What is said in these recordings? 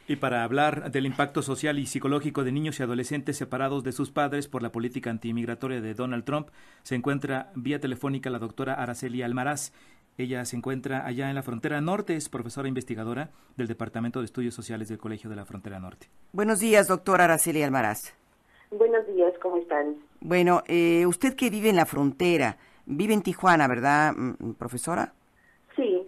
Y para hablar del impacto social y psicológico de niños y adolescentes separados de sus padres por la política antimigratoria de Donald Trump, se encuentra vía telefónica la doctora Araceli Almaraz. Ella se encuentra allá en la Frontera Norte, es profesora investigadora del Departamento de Estudios Sociales del Colegio de la Frontera Norte. Buenos días, doctora Araceli Almaraz. Buenos días, ¿cómo están? Bueno, usted que vive en la frontera, vive en Tijuana, ¿verdad, profesora? Sí.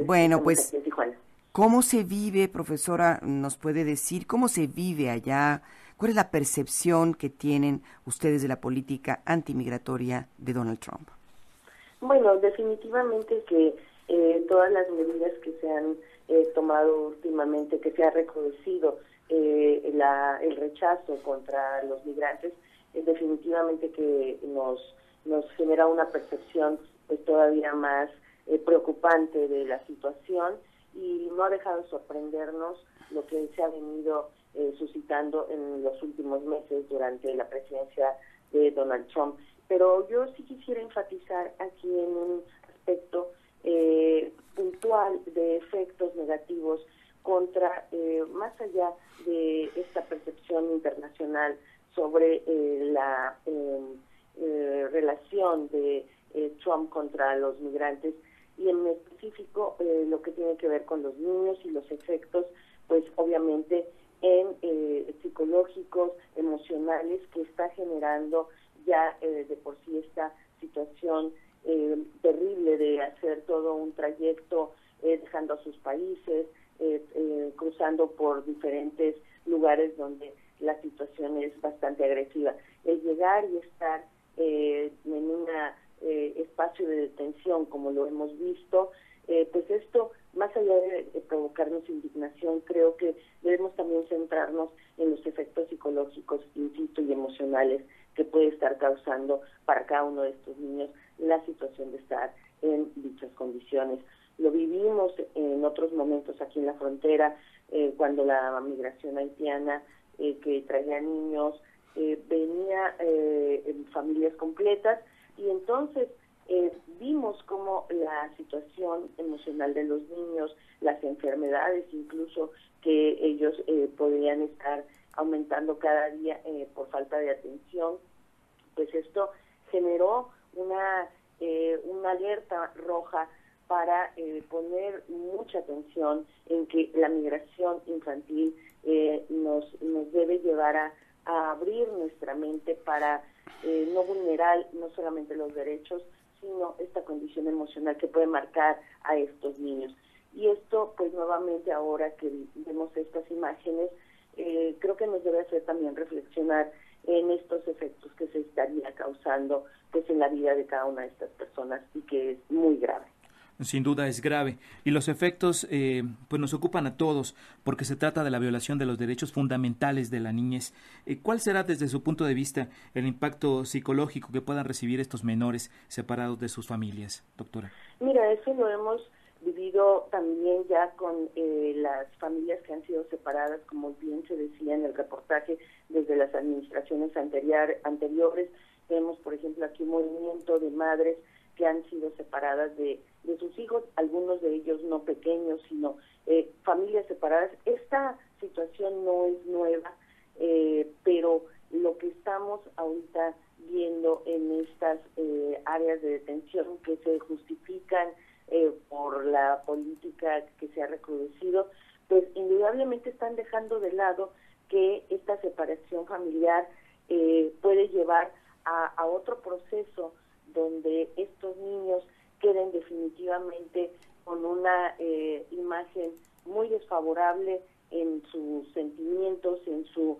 Bueno, pues, aquí en Tijuana. ¿Cómo se vive, profesora? ¿Nos puede decir cómo se vive allá? ¿Cuál es la percepción que tienen ustedes de la política antimigratoria de Donald Trump? Bueno, definitivamente que todas las medidas que se han tomado últimamente, que se ha recrudecido el rechazo contra los migrantes, definitivamente que nos genera una percepción pues todavía más preocupante de la situación, y no ha dejado de sorprendernos lo que se ha venido suscitando en los últimos meses durante la presidencia de Donald Trump. Pero yo sí quisiera enfatizar aquí en un aspecto puntual de efectos negativos contra, más allá de esta percepción internacional sobre la relación de Trump contra los migrantes, y en específico lo que tiene que ver con los niños y los efectos, pues obviamente en psicológicos, emocionales, que está generando ya de por sí esta situación terrible de hacer todo un trayecto dejando a sus países, cruzando por diferentes lugares donde la situación es bastante agresiva. El llegar y estar en una espacio de detención, como lo hemos visto, pues esto, más allá de provocarnos indignación, creo que debemos también centrarnos en los efectos psicológicos, insisto, y emocionales que puede estar causando para cada uno de estos niños la situación de estar en dichas condiciones. Lo vivimos en otros momentos aquí en la frontera, cuando la migración haitiana que traía niños venía en familias completas, y entonces vimos cómo la situación emocional de los niños, las enfermedades incluso que ellos podían estar aumentando cada día por falta de atención, pues esto generó una alerta roja para poner mucha atención en que la migración infantil nos debe llevar a abrir nuestra mente para no vulnerar no solamente los derechos, sino esta condición emocional que puede marcar a estos niños. Y esto, pues nuevamente ahora que vemos estas imágenes, creo que nos debe hacer también reflexionar en estos efectos que se estaría causando pues en la vida de cada una de estas personas, y que es muy grave. Sin duda es grave, y los efectos pues nos ocupan a todos, porque se trata de la violación de los derechos fundamentales de la niñez. ¿Cuál será desde su punto de vista el impacto psicológico que puedan recibir estos menores separados de sus familias, doctora? Mira, eso lo hemos vivido también ya con las familias que han sido separadas, como bien se decía en el reportaje, desde las administraciones anteriores. Vemos, por ejemplo, aquí un movimiento de madres que han sido separadas de sus hijos, algunos de ellos no pequeños, sino familias separadas. Esta situación no es nueva, pero lo que estamos ahorita viendo en estas áreas de detención que se justifican por la política que se ha recrudecido, pues indudablemente están dejando de lado que esta separación familiar puede llevar a otro proceso donde estos niños queden definitivamente con una imagen muy desfavorable en sus sentimientos, en su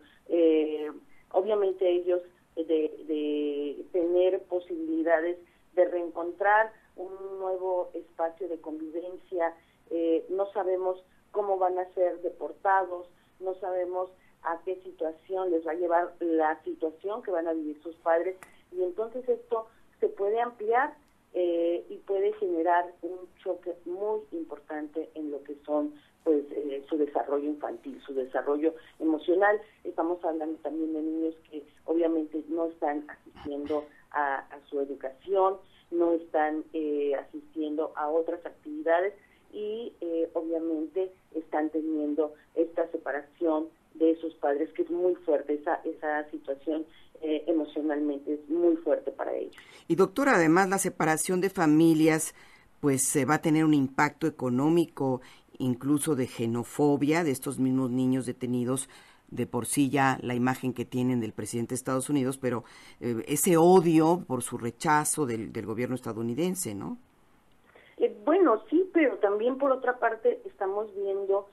obviamente ellos de tener posibilidades de reencontrar un nuevo espacio de convivencia. No sabemos cómo van a ser deportados, no sabemos a qué situación les va a llevar la situación que van a vivir sus padres, y entonces esto se puede ampliar y puede generar un choque muy importante en lo que son pues su desarrollo infantil, su desarrollo emocional. Estamos hablando también de niños que obviamente no están asistiendo a su educación, no están asistiendo a otras actividades, y obviamente están teniendo esta separación padres, que es muy fuerte, esa situación emocionalmente es muy fuerte para ellos. Y doctora, además la separación de familias pues se va a tener un impacto económico, incluso de xenofobia de estos mismos niños detenidos, de por sí ya la imagen que tienen del presidente de Estados Unidos, pero ese odio por su rechazo del gobierno estadounidense, ¿no? Bueno, sí, pero también por otra parte estamos viendo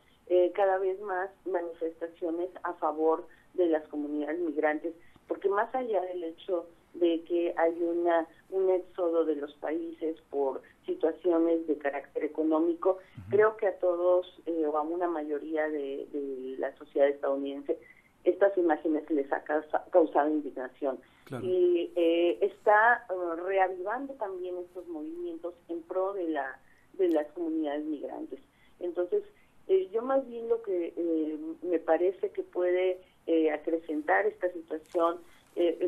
cada vez más manifestaciones a favor de las comunidades migrantes, porque más allá del hecho de que hay un éxodo de los países por situaciones de carácter económico, creo que a todos o a una mayoría de la sociedad estadounidense estas imágenes les ha causado indignación. Claro. Y está reavivando también estos movimientos en pro de las comunidades migrantes. Entonces, yo más bien lo que me parece que puede acrecentar esta situación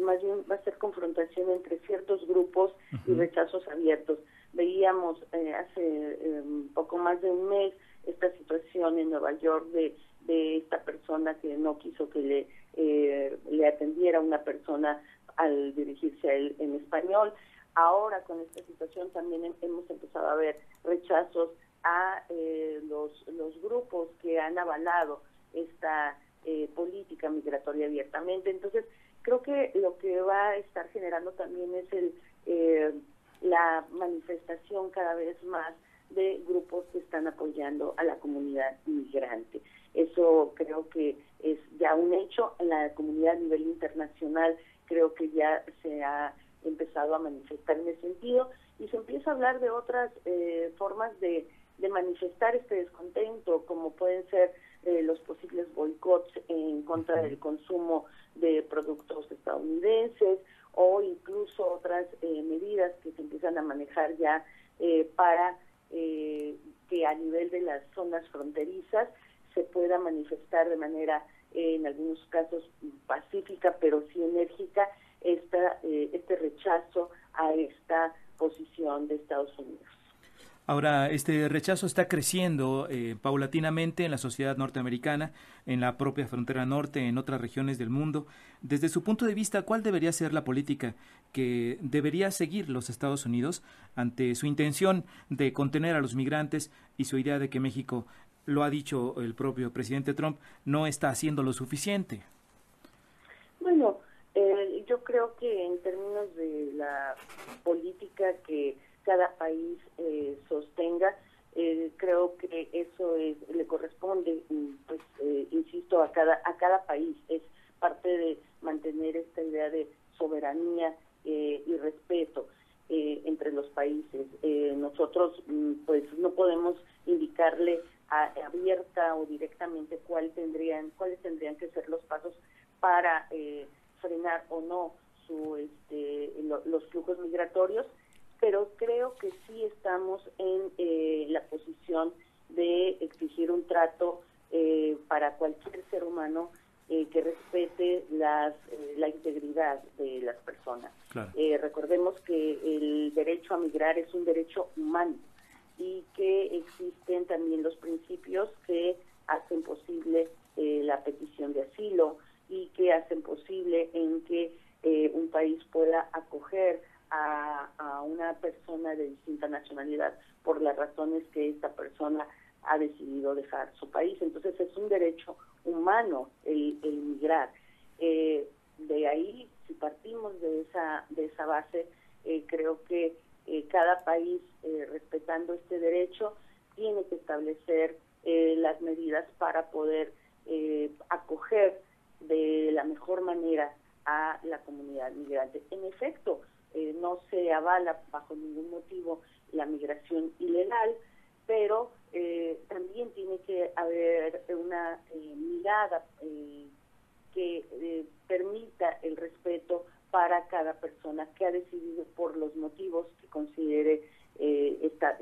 más bien va a ser confrontación entre ciertos grupos y rechazos abiertos. Veíamos hace poco más de un mes esta situación en Nueva York de esta persona que no quiso que le atendiera una persona al dirigirse a él en español. Ahora con esta situación también hemos empezado a ver rechazos a los grupos que han avalado esta política migratoria abiertamente. Entonces, creo que lo que va a estar generando también es la manifestación cada vez más de grupos que están apoyando a la comunidad migrante. Eso creo que es ya un hecho en la comunidad a nivel internacional. Creo que ya se ha empezado a manifestar en ese sentido y se empieza a hablar de otras formas de manifestar este descontento, como pueden ser los posibles boicots en contra del consumo de productos estadounidenses o incluso otras medidas que se empiezan a manejar ya para que a nivel de las zonas fronterizas se pueda manifestar de manera, en algunos casos pacífica, pero sí enérgica, este rechazo a esta posición de Estados Unidos. Ahora, este rechazo está creciendo paulatinamente en la sociedad norteamericana, en la propia frontera norte, en otras regiones del mundo. Desde su punto de vista, ¿cuál debería ser la política que debería seguir los Estados Unidos ante su intención de contener a los migrantes y su idea de que México, lo ha dicho el propio presidente Trump, no está haciendo lo suficiente? Bueno, yo creo que en términos de la política que cada país sostenga, creo que eso le corresponde, pues insisto, a cada país. Es parte de mantener esta idea de soberanía y respeto entre los países. Nosotros pues no podemos indicarle abierta o directamente cuáles tendrían que ser los pasos para frenar o no los flujos migratorios, pero creo que sí estamos en la posición de exigir un trato para cualquier ser humano que respete la integridad de las personas. Claro. Recordemos que el derecho a migrar es un derecho humano y que existen también los principios que hacen posible la petición de asilo y que hacen posible en que un país pueda acoger a una persona de distinta nacionalidad por las razones que esta persona ha decidido dejar su país. Entonces es un derecho humano el migrar. De ahí, si partimos de esa base, creo que cada país, respetando este derecho, tiene que establecer las medidas para poder acoger de la mejor manera a la comunidad migrante. En efecto, no se avala bajo ningún motivo la migración ilegal, pero también tiene que haber una mirada que permita el respeto para cada persona que ha decidido por los motivos que considere estas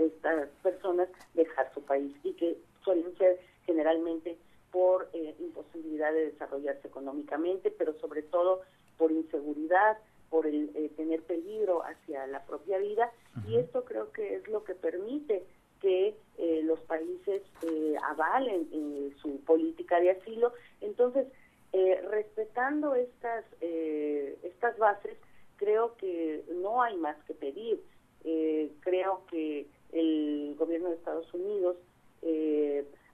personas dejar su país y que suelen ser generalmente por imposibilidad de desarrollarse económicamente, pero sobre todo por inseguridad, por el tener peligro hacia la propia vida. Uh-huh. Y esto creo que es lo que permite que los países avalen su política de asilo. Entonces, Respetando estas bases, creo que no hay más que pedir. Creo que el gobierno de Estados Unidos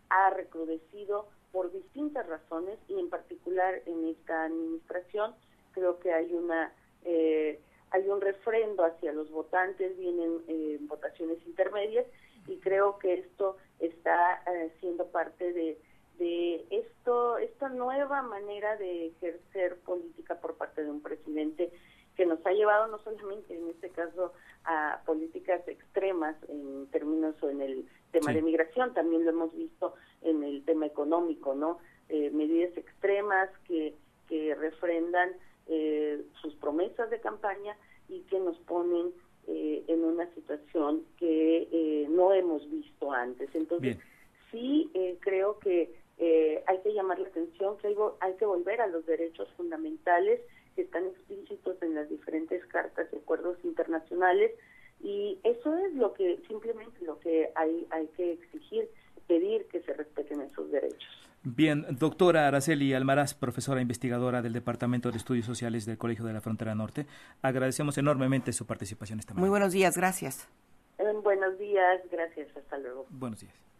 ha recrudecido por distintas razones, y en particular en esta administración creo que hay un refrendo hacia los votantes, vienen votaciones intermedias, y creo que esto está siendo parte de esta nueva manera de ejercer política por parte de un presidente, que nos ha llevado no solamente en este caso a políticas extremas en términos o en el tema de migración, también lo hemos visto en el tema económico, ¿no? Medidas extremas que refrendan sus promesas de campaña y que nos ponen en una situación que no hemos visto antes. Entonces, sí creo que hay que llamar la atención, que hay que volver a los derechos fundamentales que están explícitos en las diferentes cartas y acuerdos internacionales, y eso es simplemente lo que hay que exigir, pedir que se respeten esos derechos. Bien, doctora Araceli Almaraz, profesora investigadora del Departamento de Estudios Sociales del Colegio de la Frontera Norte, agradecemos enormemente su participación esta mañana. Muy buenos días, gracias. Buenos días, gracias, hasta luego. Buenos días.